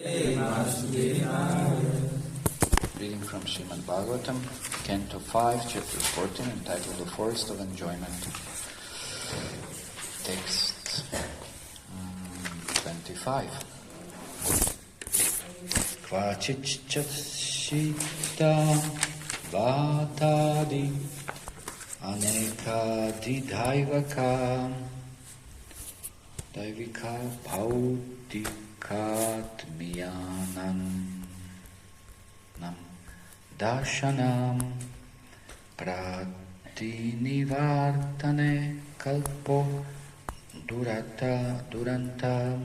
Reading from Srimad Bhagavatam, Canto 5, Chapter 14, entitled The Forest of Enjoyment. Text 25. Kvachichchita vatadi anekadi daivika bhaudikatmiyanam darshanam pratinivartane kalpo duranta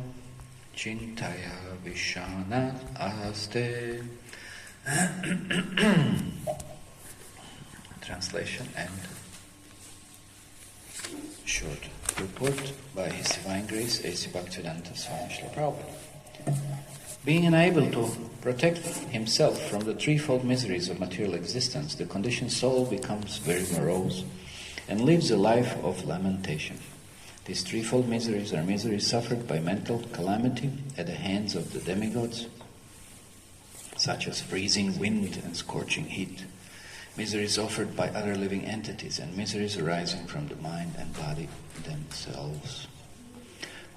chintaya vishanat aste. Translation and short report by His Divine Grace A.C. Bhaktivedanta Swami Srila Prabhupada. Being unable to protect himself from the threefold miseries of material existence, the conditioned soul becomes very morose and lives a life of lamentation. These threefold miseries are miseries suffered by mental calamity at the hands of the demigods, such as freezing wind and scorching heat, miseries offered by other living entities, and miseries arising from the mind and body themselves.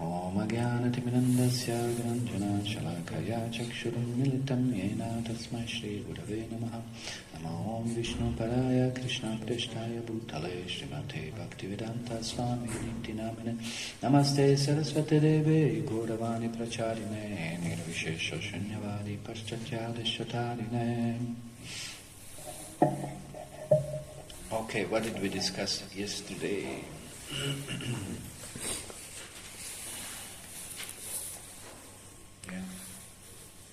Om Agyanatiminandasya Granjana Shalakaya Chakshurum Militam Yena Tasmai Shri Gurave Namaha. Namo Om Vishnu Paraya Krishna Prashtaya Bhutale Srimate Bhaktivedanta Swami Niti Namine. Namaste Saraswati Deve Gauravani Pracharine Nirvishesha Shunyavadi Paschatyadesh. Okay, what did we discuss yesterday?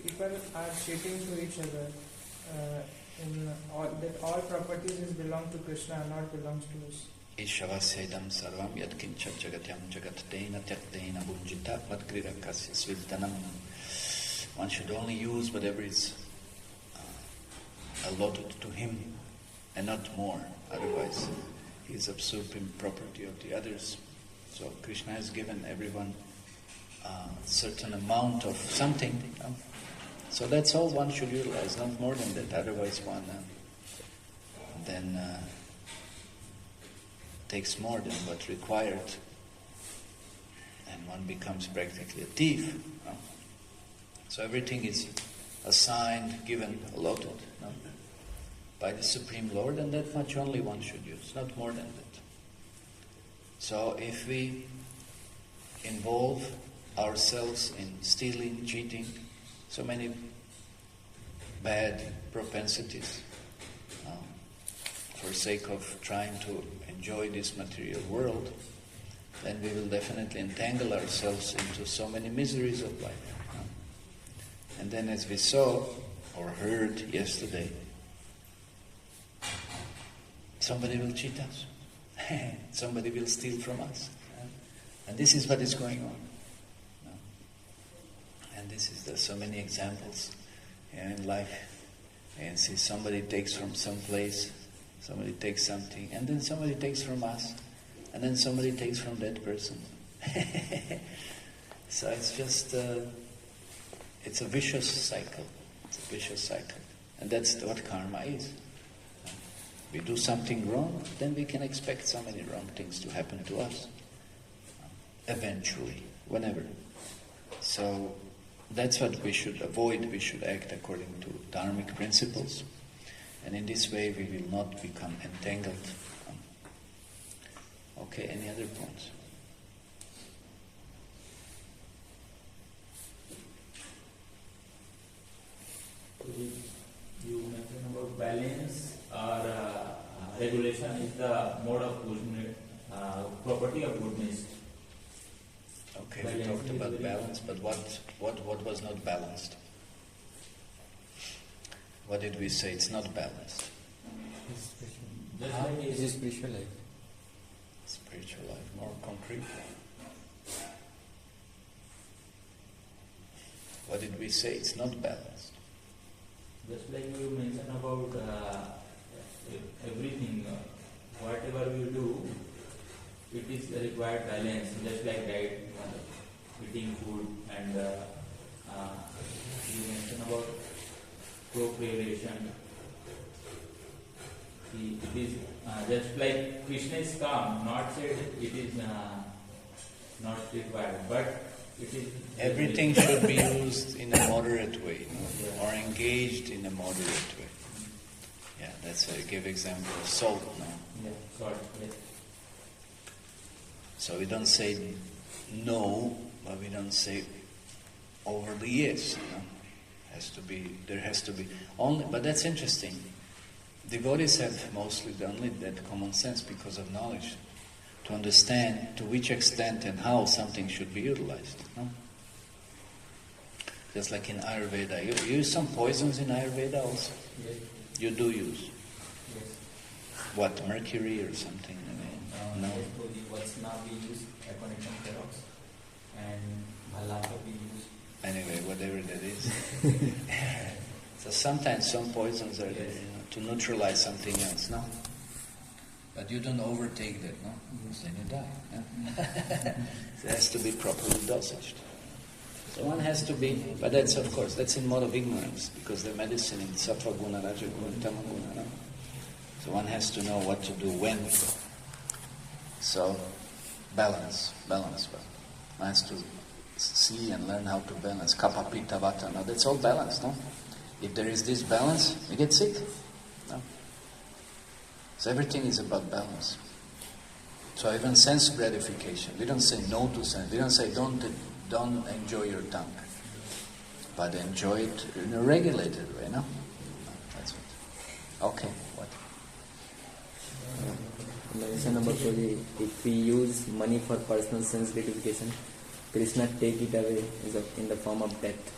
People are cheating to each other in that all properties belong to Krishna and not belongs to us. Ishavasedam sarvam yadkincha jagatyam jagatdena tyakdena bunjita madgrirakasya sviddanam. One should only use whatever is allotted to him and not more. Otherwise, he is usurping property of the others. So Krishna has given everyone a certain amount of something. So that's all one should utilize, not more than that. Otherwise one then takes more than what required, and one becomes practically a thief. So everything is assigned, given, allotted by the Supreme Lord, and that much only one should use, not more than that. So if we involve ourselves in stealing, cheating, so many bad propensities for sake of trying to enjoy this material world, then we will definitely entangle ourselves into so many miseries of life. And then, as we saw or heard yesterday, somebody will cheat us. Somebody will steal from us. And this is what is going on. And this is, there's so many examples in life. And see, somebody takes from some place, somebody takes something, and then somebody takes from us, and then somebody takes from that person. So it's just, it's a vicious cycle. It's a vicious cycle. And that's what karma is. We do something wrong, then we can expect so many wrong things to happen to us. Eventually, whenever. So that's what we should avoid. We should act according to dharmic principles. And in this way we will not become entangled. Okay, any other points? You mentioned about balance or regulation is the mode of goodness, property of goodness. Okay, we talked about balance, but what was not balanced? What did we say? It's not balanced. Is it spiritual life? Spiritual life, more concrete. What did we say? It's not balanced. Just like you mentioned about everything, whatever we do, it is required balance, just like diet, eating food and about procreation. It is just like Krishna is calm, not said it is not required, but it is. Everything should be used in a moderate way, or engaged in a moderate way. Yeah, that's a give example of salt, no? Yeah, salt, yes. So we don't say no, but we don't say overly yes. No? There has to be only. But that's interesting. Devotees have mostly only that common sense because of knowledge, to understand to which extent and how something should be utilized. No? Just like in Ayurveda, you use some poisons in Ayurveda also. Yes. You do use. Yes. What, mercury or something? No. Vatsna we use, aconitine ferox, and bhalaka we use. Anyway, whatever that is. So sometimes some poisons are there, to neutralize something else, no? But you don't overtake that, no? Because then you die. No? It has to be properly dosaged. So one has to be, but that's of course, that's in mode of ignorance, because the medicine in sattva guna, raja guna, tama guna, no? So one has to know what to do when. So, balance. One has to see and learn how to balance. Kapha, pitta, vata, no? That's all balance, no? If there is this balance, you get sick. No? So everything is about balance. So even sense gratification, we don't say no to sense. We don't say don't enjoy your tongue, but enjoy it in a regulated way, no? That's it. Okay, what? Mention about if we use money for personal sense gratification, Krishna take it away in the form of death.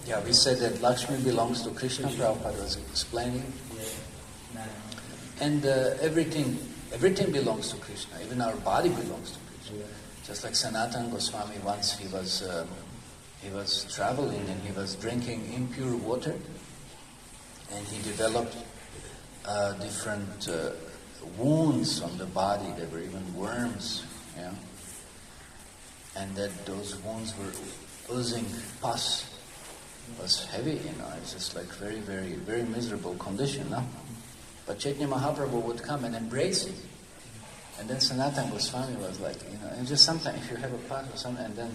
Yeah, we said that Lakshmi belongs to Krishna, Prabhupada was explaining. And everything belongs to Krishna, even our body belongs to Krishna. Just like Sanatana Goswami, once he was traveling and he was drinking impure water, and he developed different wounds on the body. There were even worms, yeah, and that those wounds were oozing pus. It was heavy, it's just like very, very, very miserable condition, no? But Chaitanya Mahaprabhu would come and embrace him. And then Sanatana Goswami was like, and just sometimes if you have a pus or something, and then,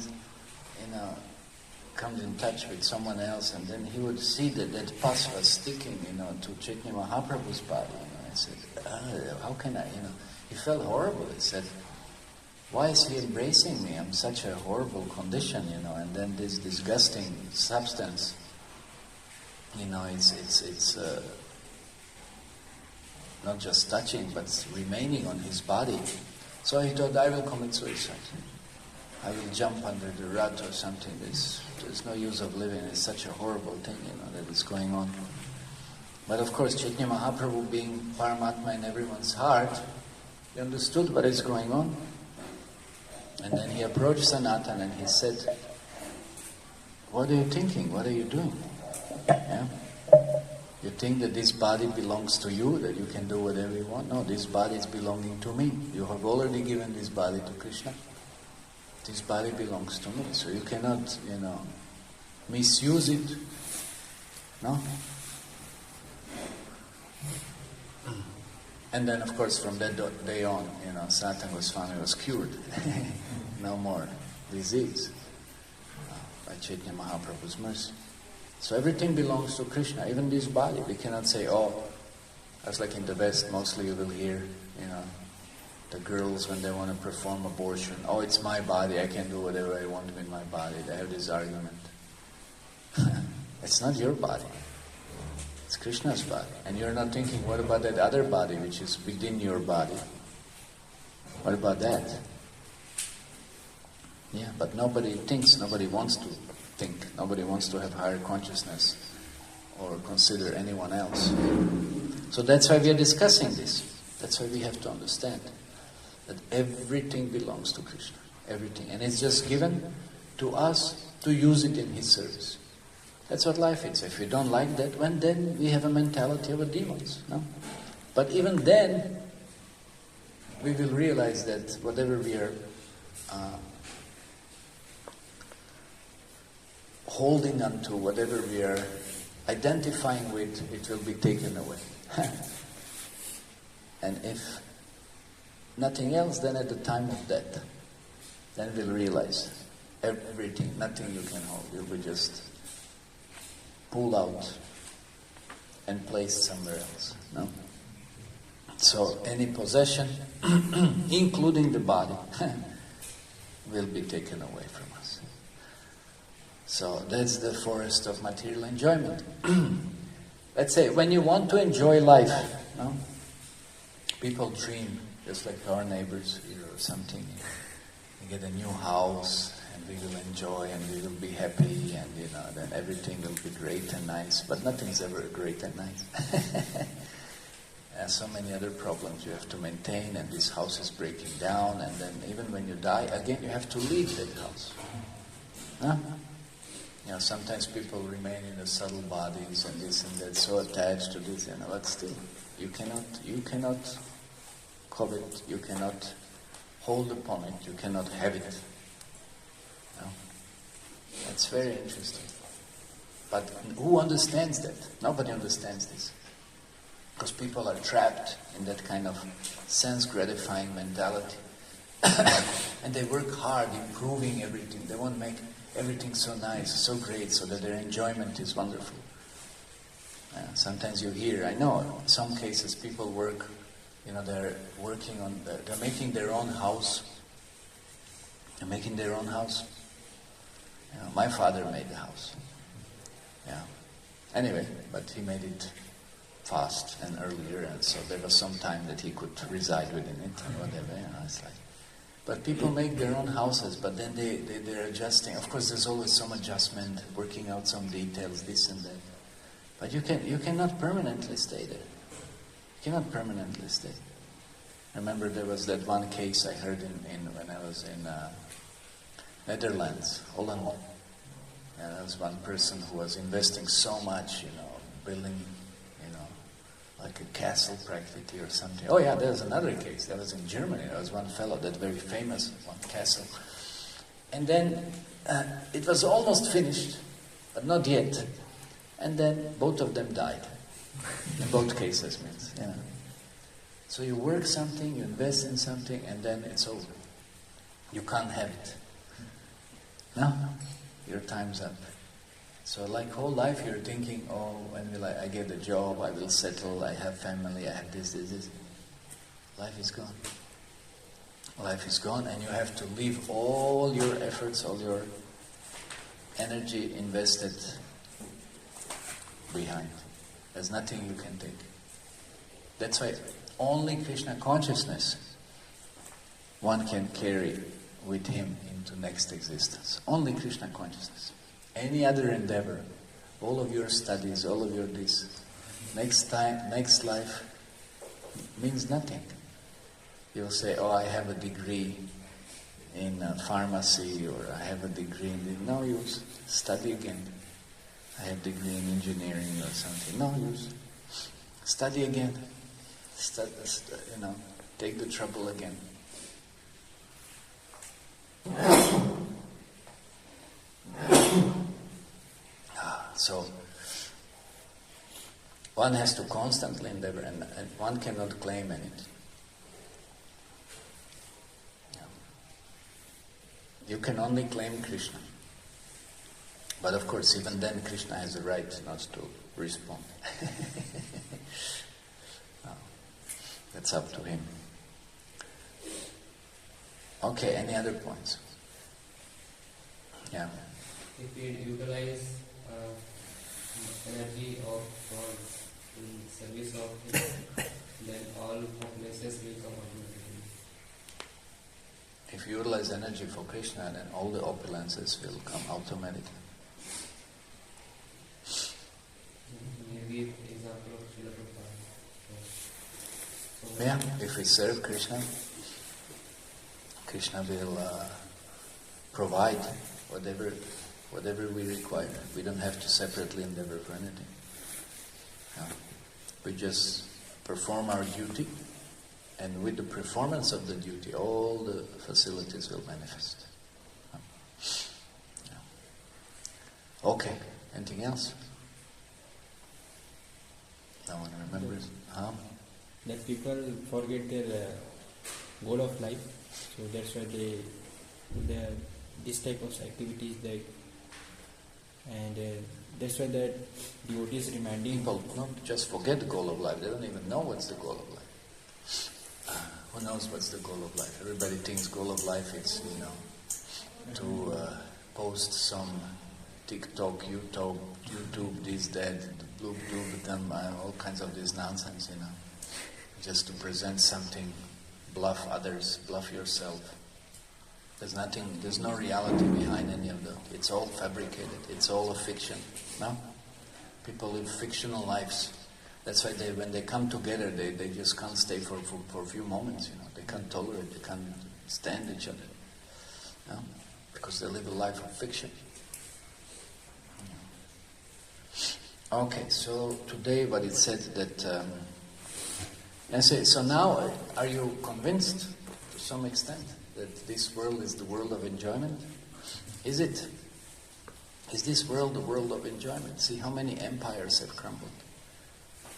comes in touch with someone else, and then he would see that pus was sticking, to Chaitanya Mahaprabhu's body. I said, how can I, he felt horrible. He said, why is he embracing me? I'm such a horrible condition, and then this disgusting substance, it's not just touching, but remaining on his body. So he thought, I will commit suicide. I will jump under the rut or something. There's no use of living. It's such a horrible thing, that is going on. But of course, Chaitanya Mahaprabhu, being Paramatma in everyone's heart, he understood what is going on. And then he approached Sanatana and he said, what are you thinking? What are you doing? Yeah? You think that this body belongs to you, that you can do whatever you want? No, this body is belonging to me. You have already given this body to Krishna. This body belongs to me, so you cannot, misuse it. No? And then, of course, from that day on, Sanatana Goswami was cured. No more disease by Chaitanya Mahaprabhu's mercy. So everything belongs to Krishna, even this body. We cannot say, as like in the West, mostly you will hear, the girls when they want to perform abortion, it's my body, I can do whatever I want with my body. They have this argument. It's not your body. It's Krishna's body. And you're not thinking, what about that other body which is within your body? What about that? Yeah, but nobody thinks, nobody wants to think, nobody wants to have higher consciousness or consider anyone else. So that's why we are discussing this. That's why we have to understand that everything belongs to Krishna. Everything. And it's just given to us to use it in His service. That's what life is. If we don't like that, then we have a mentality of a demons. No? But even then, we will realize that whatever we are holding on to, whatever we are identifying with, it will be taken away. And if nothing else, then at the time of death, then we'll realize everything, nothing you can hold, will be just pulled out and placed somewhere else. No? So any possession, including the body, will be taken away from us. So that's the forest of material enjoyment. Let's say, when you want to enjoy life, no? People dream, just like our neighbors here or something. We get a new house, and we will enjoy, and we will be happy, and then everything will be great and nice. But nothing's ever great and nice. And so many other problems you have to maintain, and this house is breaking down, and then even when you die, again you have to leave that house. Huh? Sometimes people remain in the subtle bodies and this and that, so attached to this, but still, you cannot covet, you cannot hold upon it, you cannot have it. No? That's very interesting. But who understands that? Nobody understands this. Because people are trapped in that kind of sense-gratifying mentality. And they work hard, improving everything. They want to make everything so nice, so great, so that their enjoyment is wonderful. Sometimes you hear, I know, in some cases people work, they're working on, they're making their own house. They're making their own house. My father made the house. Anyway, but he made it fast and earlier, and so there was some time that he could reside within it and whatever, it's like. But people make their own houses, but then they're adjusting. Of course, there's always some adjustment, working out some details, this and that. But you cannot permanently stay there. You cannot permanently stay. I remember there was that one case I heard when I was in Netherlands, Holland. There was one person who was investing so much, building, like a castle practically or something. Oh yeah, there's another case. That was in Germany. There was one fellow, that very famous one, castle. And then it was almost finished, but not yet. And then both of them died. In both cases, means, So you work something, you invest in something, and then it's over. You can't have it. No, your time's up. So like whole life you're thinking, when will I get a job, I will settle, I have family, I have this. Life is gone. Life is gone, and you have to leave all your efforts, all your energy invested behind. There's nothing you can take. That's why only Krishna consciousness one can carry with him into next existence. Only Krishna consciousness. Any other endeavor, all of your studies, all of your this, next life means nothing. You'll say, I have a degree in pharmacy, or I have a degree in... No use. Study again. I have a degree in engineering or something. No use. Study again. Take the trouble again. So, one has to constantly endeavor, and one cannot claim anything. You can only claim Krishna. But of course, even then, Krishna has a right not to respond. That's up to him. Okay, any other points? Yeah. If we utilize energy of God in service of Him, then all places will come automatically. If you utilize energy for Krishna, then all the opulences will come automatically. Maybe example of Srila Prabhupada. Yeah, if we serve Krishna, Krishna will provide whatever we require. We don't have to separately endeavor for anything. We just perform our duty, And with the performance of the duty, all the facilities will manifest. Okay, anything else? No one remembers? Huh? That people forget their goal of life, so that's why they this type of activities and that's why that devotees reminding People don't just forget the goal of life, they don't even know what's the goal of life. Who knows what's the goal of life? Everybody thinks goal of life is, to post some TikTok, YouTube, this, that, blue, all kinds of this nonsense, just to present something, bluff others, bluff yourself. There's no reality behind any of that. It's all fabricated, it's all a fiction, no? People live fictional lives. That's why when they come together, they just can't stay for a few moments, They can't tolerate, they can't stand each other, no? Because they live a life of fiction. Okay, so today what it said that, so now are you convinced to some extent that this world is the world of enjoyment? Is it? Is this world the world of enjoyment? See how many empires have crumbled.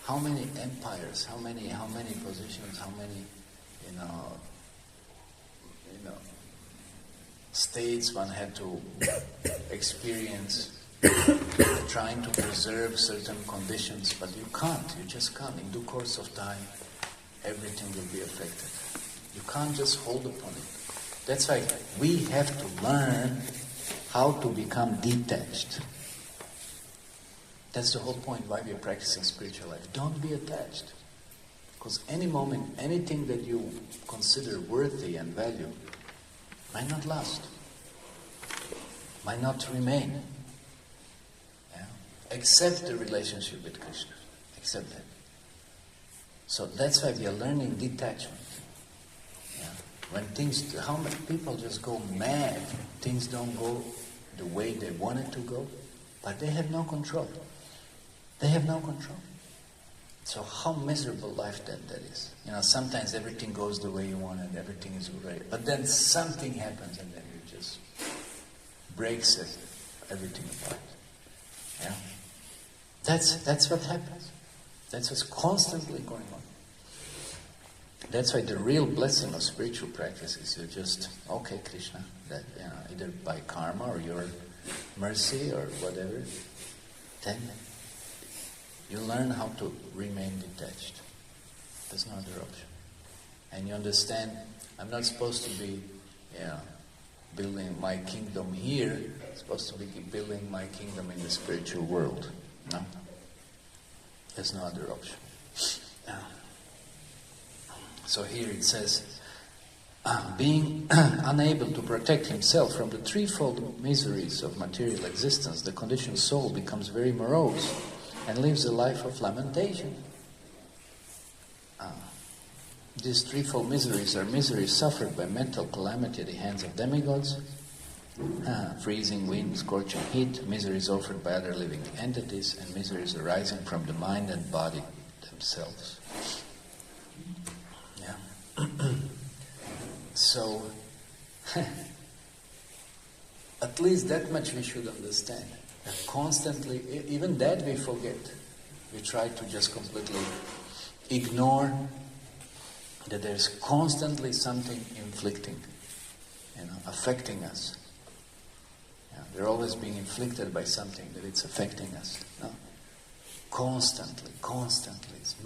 How many empires, how many positions, how many, states one had to experience trying to preserve certain conditions, but you just can't. In due course of time, everything will be affected. You can't just hold upon it. That's why we have to learn how to become detached. That's the whole point why we are practicing spiritual life. Don't be attached. Because any moment, anything that you consider worthy and value might not last, might not remain. Except the relationship with Krishna. Except that. So that's why we are learning detachment. When how many people just go mad, things don't go the way they want it to go, but they have no control. They have no control. So how miserable life that is. Sometimes everything goes the way you want and everything is great, but then something happens and then it just breaks everything apart. Yeah. That's what happens. That's what's constantly going on. That's why the real blessing of spiritual practice is you just, okay, Krishna, that either by karma or your mercy or whatever, then you learn how to remain detached. There's no other option. And you understand, I'm not supposed to be, building my kingdom here. I'm supposed to be building my kingdom in the spiritual world. No? There's no other option. No. So here it says, being unable to protect himself from the threefold miseries of material existence, the conditioned soul becomes very morose and lives a life of lamentation. These threefold miseries are miseries suffered by mental calamity at the hands of demigods, freezing wind, scorching heat, miseries offered by other living entities, and miseries arising from the mind and body themselves. So, at least that much we should understand. That constantly, even that we forget. We try to just completely ignore that there's constantly something inflicting, affecting us. They're always being inflicted by something, that it's affecting us. No? Constantly. It's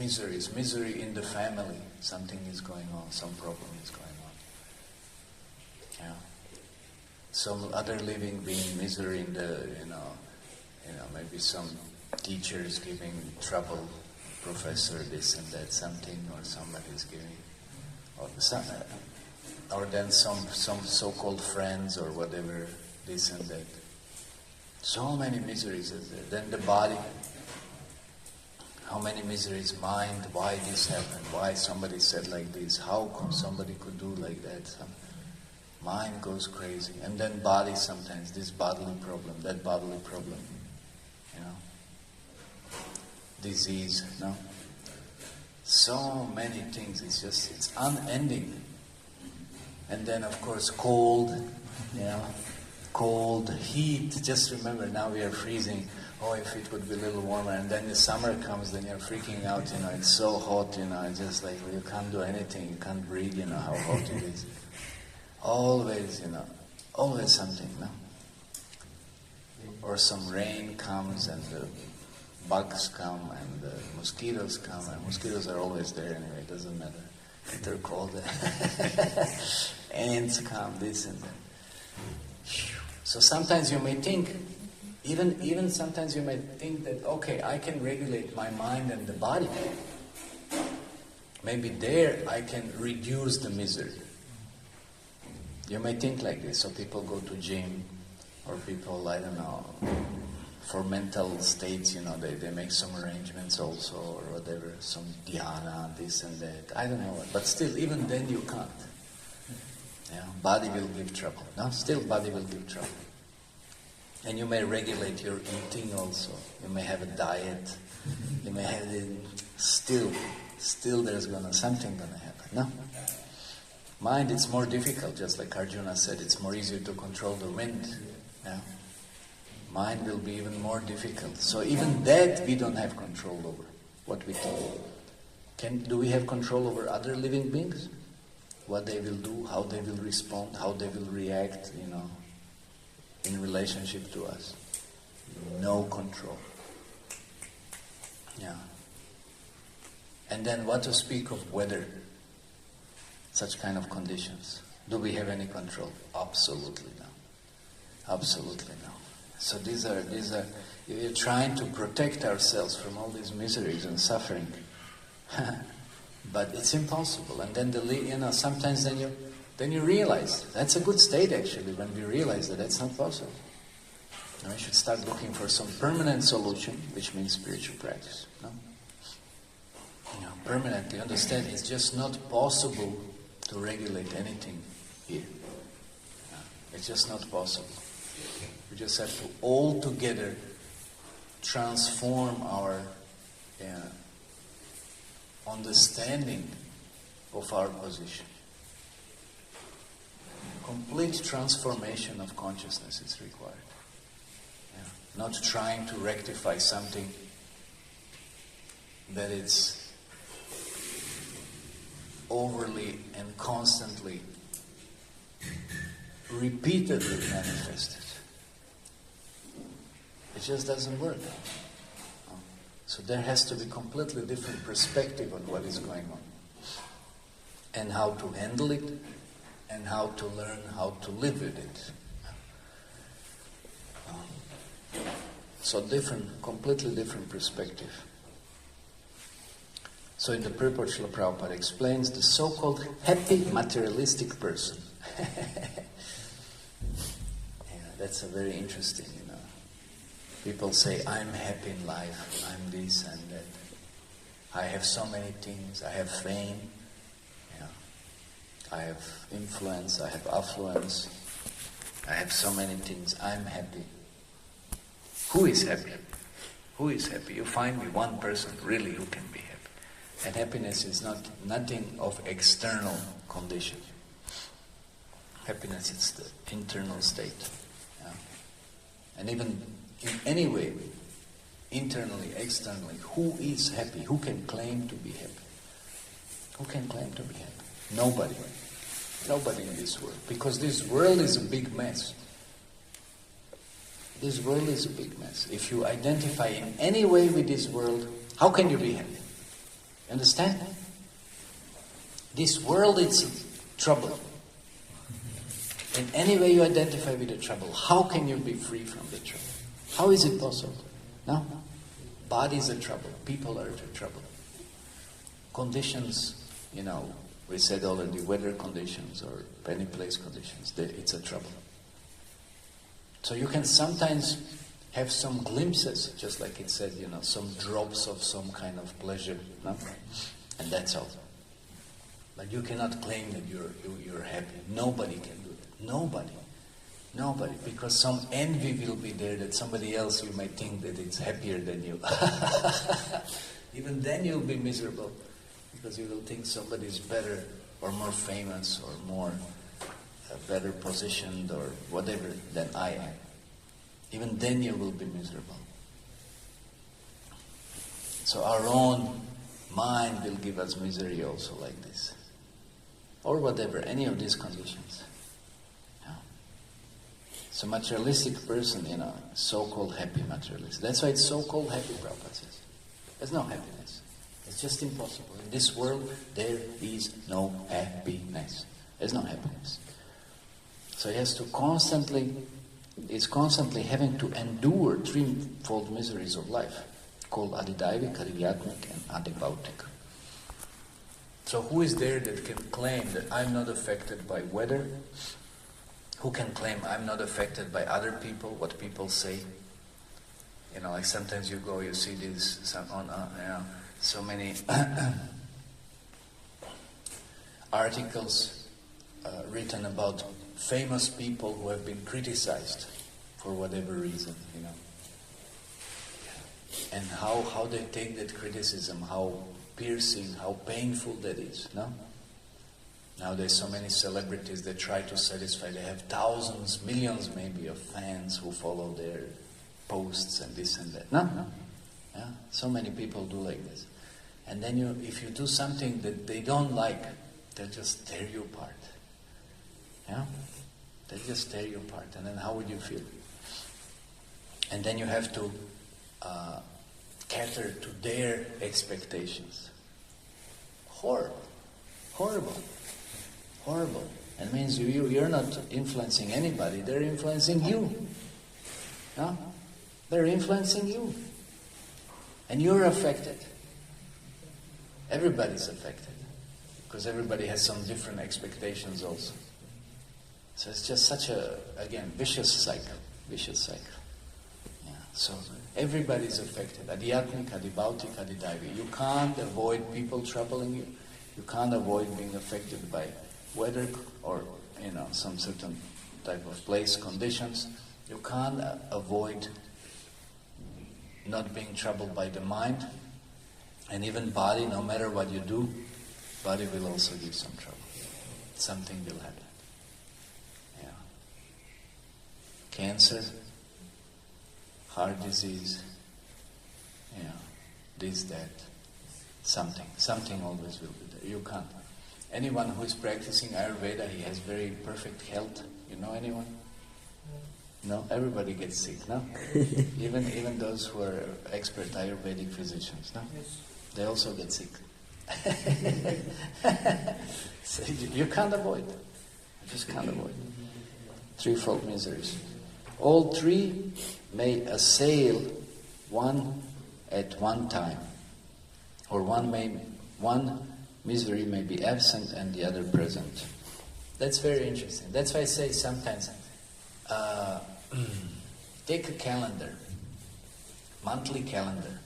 misery in the family. Something is going on, some problem is going on. Some other living being misery in the, maybe some teachers giving trouble, professor this and that, something, or somebody's giving, or then some so-called friends or whatever, this and that. So many miseries is there. Then the body. How many miseries? Mind, why this happened, why somebody said like this, how come somebody could do like that? Mind goes crazy. And then body sometimes, this bodily problem, that bodily problem. Disease, no? So many things, it's unending. And then of course cold, cold, heat. Just remember, now we are freezing. Oh, if it would be a little warmer. And then the summer comes, then you're freaking out, it's so hot, it's just like you can't do anything, you can't breathe, how hot it is. Always, always something, no? Or some rain comes and the bugs come and the mosquitoes come, and mosquitoes are always there anyway, it doesn't matter. They're cold. Ants come, this and that. So sometimes you may think, even sometimes you may think that, okay, I can regulate my mind and the body. Maybe there I can reduce the misery. You may think like this. So people go to gym, or people, I don't know, for mental states, they make some arrangements also, or whatever, some dhyana, this and that. I don't know what. But still, even then you can't. Body will give trouble. No, still body will give trouble. And you may regulate your eating also. You may have a diet. You may have still there's something gonna happen. No? Mind, it's more difficult, just like Arjuna said, it's more easier to control the wind. Mind will be even more difficult. So even that we don't have control over, what we think. Do we have control over other living beings? What they will do, how they will respond, how they will react, in relationship to us. No control. And then what to speak of weather? Such kind of conditions. Do we have any control? Absolutely no. Absolutely no. So these are we're trying to protect ourselves from all these miseries and suffering. But it's impossible. And then sometimes then you realize that's a good state actually, when we realize that that's not possible. Now we should start looking for some permanent solution, which means spiritual practice. No? Permanently understand it's just not possible to regulate anything here. It's just not possible. We just have to all together transform our understanding of our position. Complete transformation of consciousness is required. Not trying to rectify something that is overly and constantly, repeatedly manifested. It just doesn't work. So there has to be completely different perspective on what is going on, and how to handle it, and how to learn how to live with it. So completely different perspective. So in the purport, Srila Prabhupada explains the so-called happy materialistic person. That's a very interesting, People say, I'm happy in life, I'm this and that. I have so many things, I have fame, I have influence, I have affluence, I have so many things, I'm happy. Who is happy? Who is happy? You find me one person really who can be happy. And happiness is nothing of external condition. Happiness is the internal state. And even in any way, internally, externally, who is happy? Who can claim to be happy? Who can claim to be happy? Nobody. Nobody in this world. Because this world is a big mess. This world is a big mess. If you identify in any way with this world, how can you be happy? Understand? This world is trouble. In any way you identify with the trouble, how can you be free from the trouble? How is it possible? No? Bodies are trouble. People are trouble. Conditions, we said already, weather conditions or any place conditions, it's a trouble. So you can sometimes have some glimpses, just like it said, some drops of some kind of pleasure, no? And that's all. But you cannot claim that you're happy. Nobody can do that. Nobody. Nobody. Because some envy will be there that somebody else you might think that it's happier than you. Even then you'll be miserable. Because you will think somebody is better or more famous or more better positioned or whatever than I am. Even then you will be miserable. So our own mind will give us misery also like this. Or whatever, any of these conditions. Yeah. So materialistic person, so-called happy materialist. That's why it's so-called happy, Prabhupada says. There's no happiness. It's just impossible. In this world, there is no happiness. There's no happiness. So he has to constantly having to endure threefold miseries of life, called Adidaivic, Adivyatmic, and Adibhautic. So who is there that can claim that I'm not affected by weather? Who can claim I'm not affected by other people, what people say? Like sometimes you go, you see these, so many articles written about famous people who have been criticized for whatever reason, and how they take that criticism, how piercing, how painful that is, no? Now there's so many celebrities that try to satisfy, they have thousands, millions maybe of fans who follow their posts and this and that. No? Yeah? So many people do like this. And then if you do something that they don't like, they'll just tear you apart. Yeah? They'll just tear you apart. And then how would you feel? And then you have to cater to their expectations. Horrible. It means you're not influencing anybody, they're influencing you. Yeah? They're influencing you. And you're affected. Everybody's affected. Because everybody has some different expectations also. So it's just such a, again, vicious cycle. Yeah. So everybody's affected. Adhyatmic, Adibhautic, Adidaivi. You can't avoid people troubling you. You can't avoid being affected by weather or, some certain type of place, conditions. You can't avoid not being troubled by the mind. And even body, no matter what you do, body will also give some trouble. Something will happen. Yeah. Cancer, heart disease, this, that, something always will be there. You can't. Anyone who is practicing Ayurveda, he has very perfect health. You know anyone? No? Everybody gets sick, no? even those who are expert Ayurvedic physicians, no? Yes. They also get sick. So you can't avoid. You just can't avoid. Threefold miseries. All three may assail one at one time. Or one misery may be absent and the other present. That's very interesting. That's why I say sometimes, take a calendar, monthly calendar,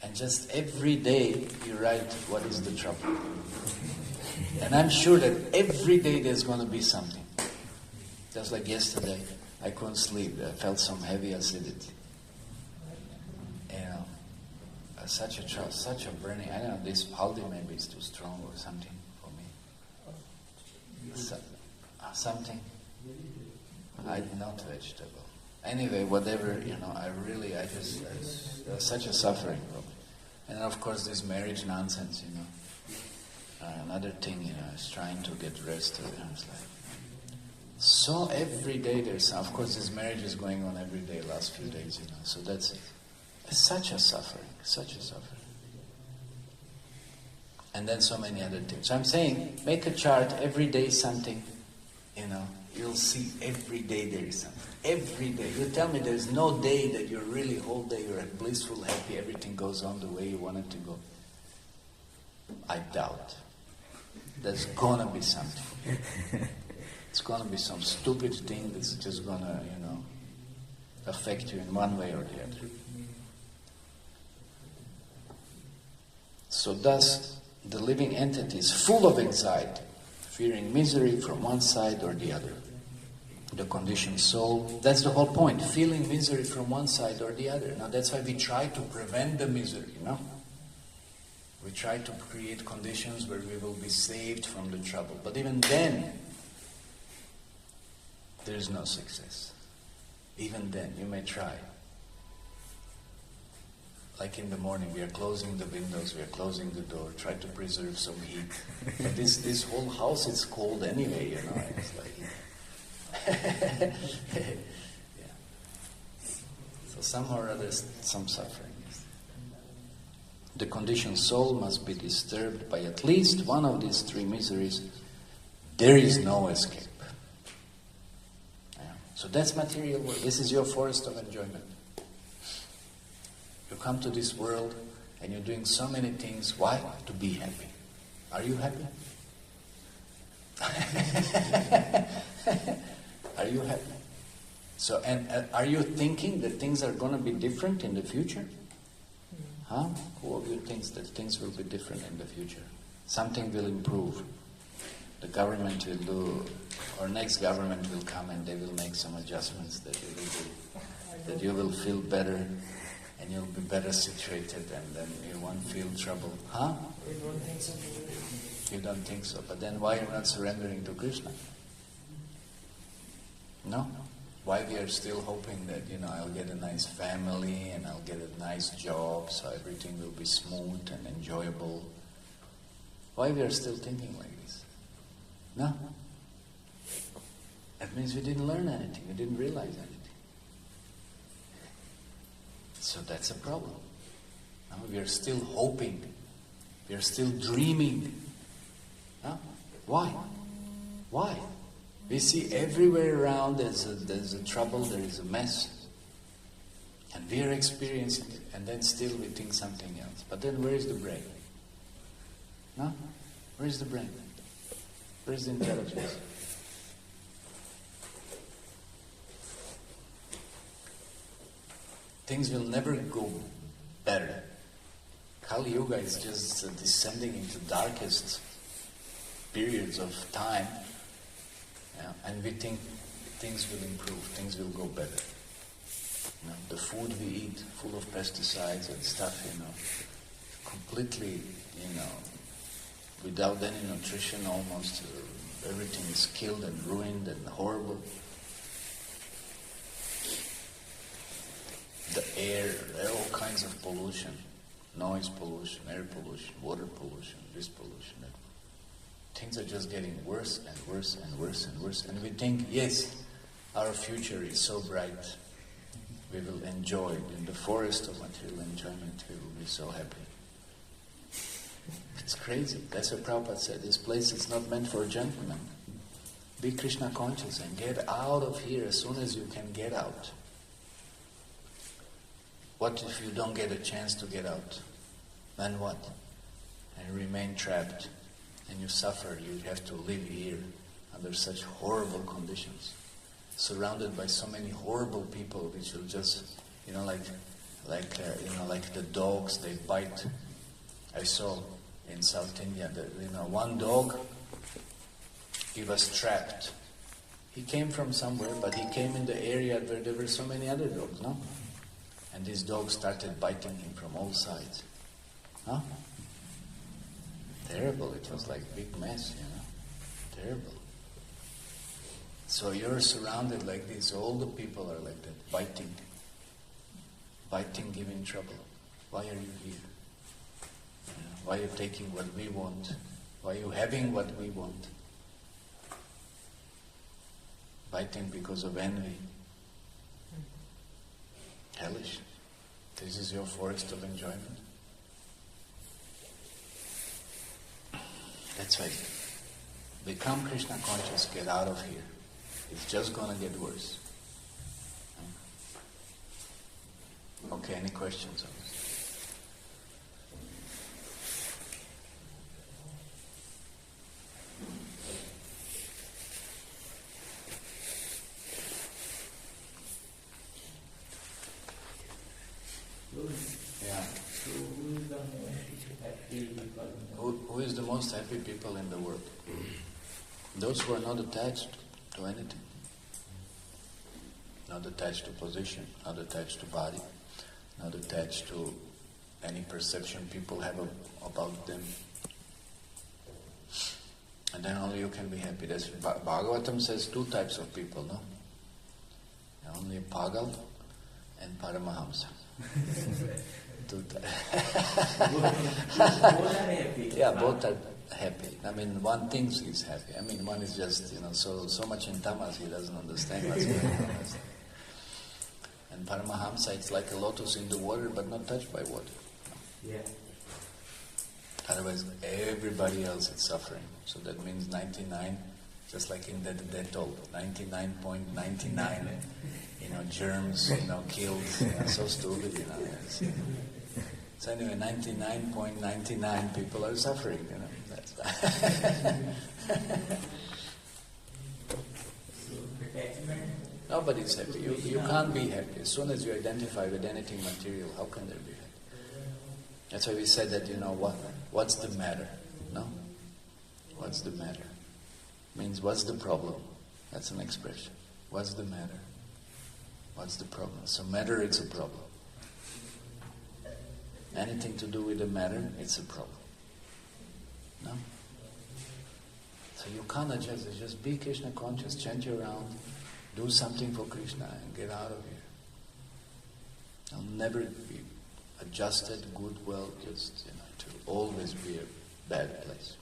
and just every day you write what is the trouble. And I'm sure that every day there's going to be something. Just like yesterday, I couldn't sleep. I felt some heavy acidity. Such a trouble, such a burning. I don't know, this haldi maybe is too strong or something for me. Something. I'm not vegetable. Anyway, whatever, such a suffering. And of course this marriage nonsense, Another thing, is trying to get rest. It's like, so every day of course this marriage is going on every day, last few days, so that's it. Such a suffering. And then so many other things. So I'm saying, make a chart, every day something, you'll see every day there is something. Every day. You tell me there's no day that you're really, whole day you're blissful, happy, everything goes on the way you want it to go. I doubt. There's gonna be something. It's gonna be some stupid thing that's just gonna, affect you in one way or the other. So thus, the living entity is full of anxiety, fearing misery from one side or the other. The conditioned soul, that's the whole point, feeling misery from one side or the other. Now that's why we try to prevent the misery, We try to create conditions where we will be saved from the trouble. But even then, there is no success. Even then, you may try. Like in the morning, we are closing the windows, we are closing the door, try to preserve some heat. But this whole house is cold anyway, you know. It's like, yeah. So somehow or other, some suffering. The conditioned soul must be disturbed by at least one of these three miseries. There is no escape. Yeah. So that's material world. This is your forest of enjoyment. You come to this world and you're doing so many things. Why? To be happy. Are you happy? Are you happy? So, and are you thinking that things are going to be different in the future? Huh? Who of you thinks that things will be different in the future? Something will improve. The government will do, or next government will come and they will make some adjustments that you will do, that you will feel better and you'll be better situated and then you won't feel trouble. Huh? We don't think so. You don't think so. But then why are you not surrendering to Krishna? No? Why we are still hoping that, I'll get a nice family and I'll get a nice job so everything will be smooth and enjoyable. Why we are still thinking like this? No? That means we didn't learn anything, we didn't realize anything. So that's a problem. No? We are still hoping, we are still dreaming. No? Why? Why? We see everywhere around there's a trouble, there is a mess. And we are experiencing it, and then still we think something else. But then where is the brain? No? Where is the brain? Where is the intelligence? Things will never go better. Kali Yuga is just descending into darkest periods of time. Yeah, and we think things will improve, things will go better. The food we eat, full of pesticides and stuff, completely, without any nutrition almost, everything is killed and ruined and horrible. The air, there are all kinds of pollution, noise pollution, air pollution, water pollution, this pollution, that. Things are just getting worse and worse and worse and worse. And we think, yes, our future is so bright. We will enjoy it. In the forest of material enjoyment, we will be so happy. It's crazy. That's what Prabhupada said. This place is not meant for gentlemen. Be Krishna conscious and get out of here as soon as you can get out. What if you don't get a chance to get out? Then what? And remain trapped. And you suffer, you have to live here under such horrible conditions, surrounded by so many horrible people which will just, like the dogs, they bite. I saw in South India that, one dog, he was trapped. He came from somewhere, but he came in the area where there were so many other dogs, no? And this dog started biting him from all sides. Huh? Terrible. It was like a big mess, Terrible. So you're surrounded like this. All the people are like that, biting, giving trouble. Why are you here? Why are you taking what we want? Why are you having what we want? Biting because of envy. Hellish. This is your forest of enjoyment. That's why, become Krishna conscious, get out of here. It's just going to get worse. Okay, any questions on this? Yeah. Who is the most happy people in the world? Those who are not attached to anything. Not attached to position, not attached to body, not attached to any perception people have about them. And then only you can be happy. That's Bhagavatam says two types of people, no? Only Pagal and Paramahamsa. Both are happy. Yeah, both are happy. I mean, one thinks he's happy. I mean, one is just, so much in tamas he doesn't understand what's going on. And Paramahamsa, it's like a lotus in the water, but not touched by water. Yeah. Otherwise, everybody else is suffering. So that means 99, just like in that toll, 99.99, germs, killed, so stupid, yes. So anyway, 99.99 people are suffering, That's Nobody's happy. You can't be happy. As soon as you identify with anything material, how can there be happy? That's why we said that, what's the matter? No? What's the matter? Means, what's the problem? That's an expression. What's the matter? What's the problem? So matter, it's a problem. Anything to do with the matter, it's a problem. No? So you can't adjust it. Just be Krishna conscious, chant your round, do something for Krishna and get out of here. I'll never be adjusted, good, well, just, it will always be a bad place.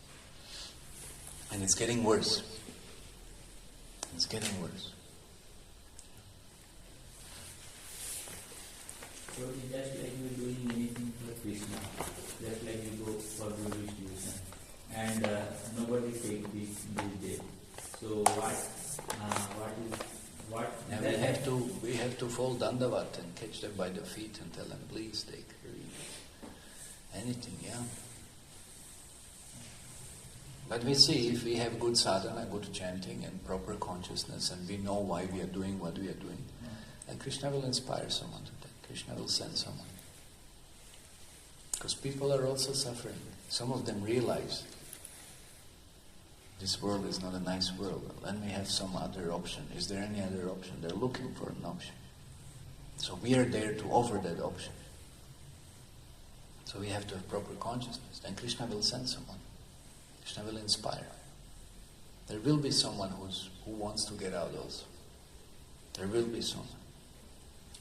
And it's getting worse. It's getting worse. So it's just like you're doing anything for Krishna, just like you go for Guru distribution, and nobody takes this day. So what? And we have to fall dandavat and catch them by the feet and tell them, please take anything, yeah. But we see, if we have good sadhana, good chanting and proper consciousness, and we know why we are doing what we are doing, and Krishna will inspire someone to take. Krishna will send someone. Because people are also suffering. Some of them realize this world is not a nice world. Let me have some other option. Is there any other option? They're looking for an option. So we are there to offer that option. So we have to have proper consciousness. And Krishna will send someone. Krishna will inspire. There will be someone who wants to get out also. There will be someone.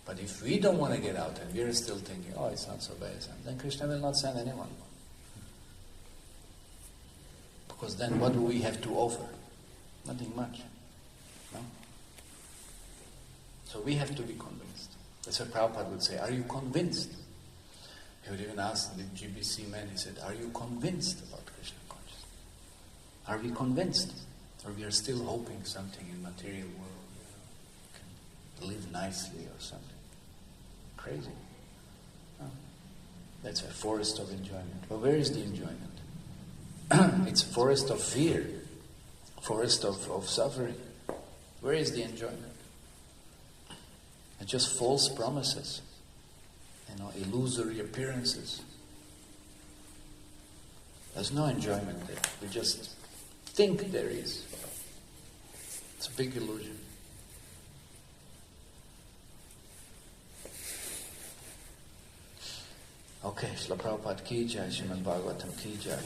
But if we don't want to get out and we are still thinking, oh, it's not so bad, then Krishna will not send anyone. Because then what do we have to offer? Nothing much. No? So we have to be convinced. That's what Prabhupada would say, are you convinced? He would even ask the GBC man, he said, are you convinced about Krishna consciousness? Are we convinced? Or we are still hoping something in material world, can live nicely or something? Crazy. No. That's a forest of enjoyment. But where is the enjoyment? It's a forest of fear, forest of suffering. Where is the enjoyment? It's just false promises, illusory appearances. There's no enjoyment there. We just think there is. It's a big illusion. Okay, Srila Prabhupada ki jai, Srimad Bhagavatam ki jai.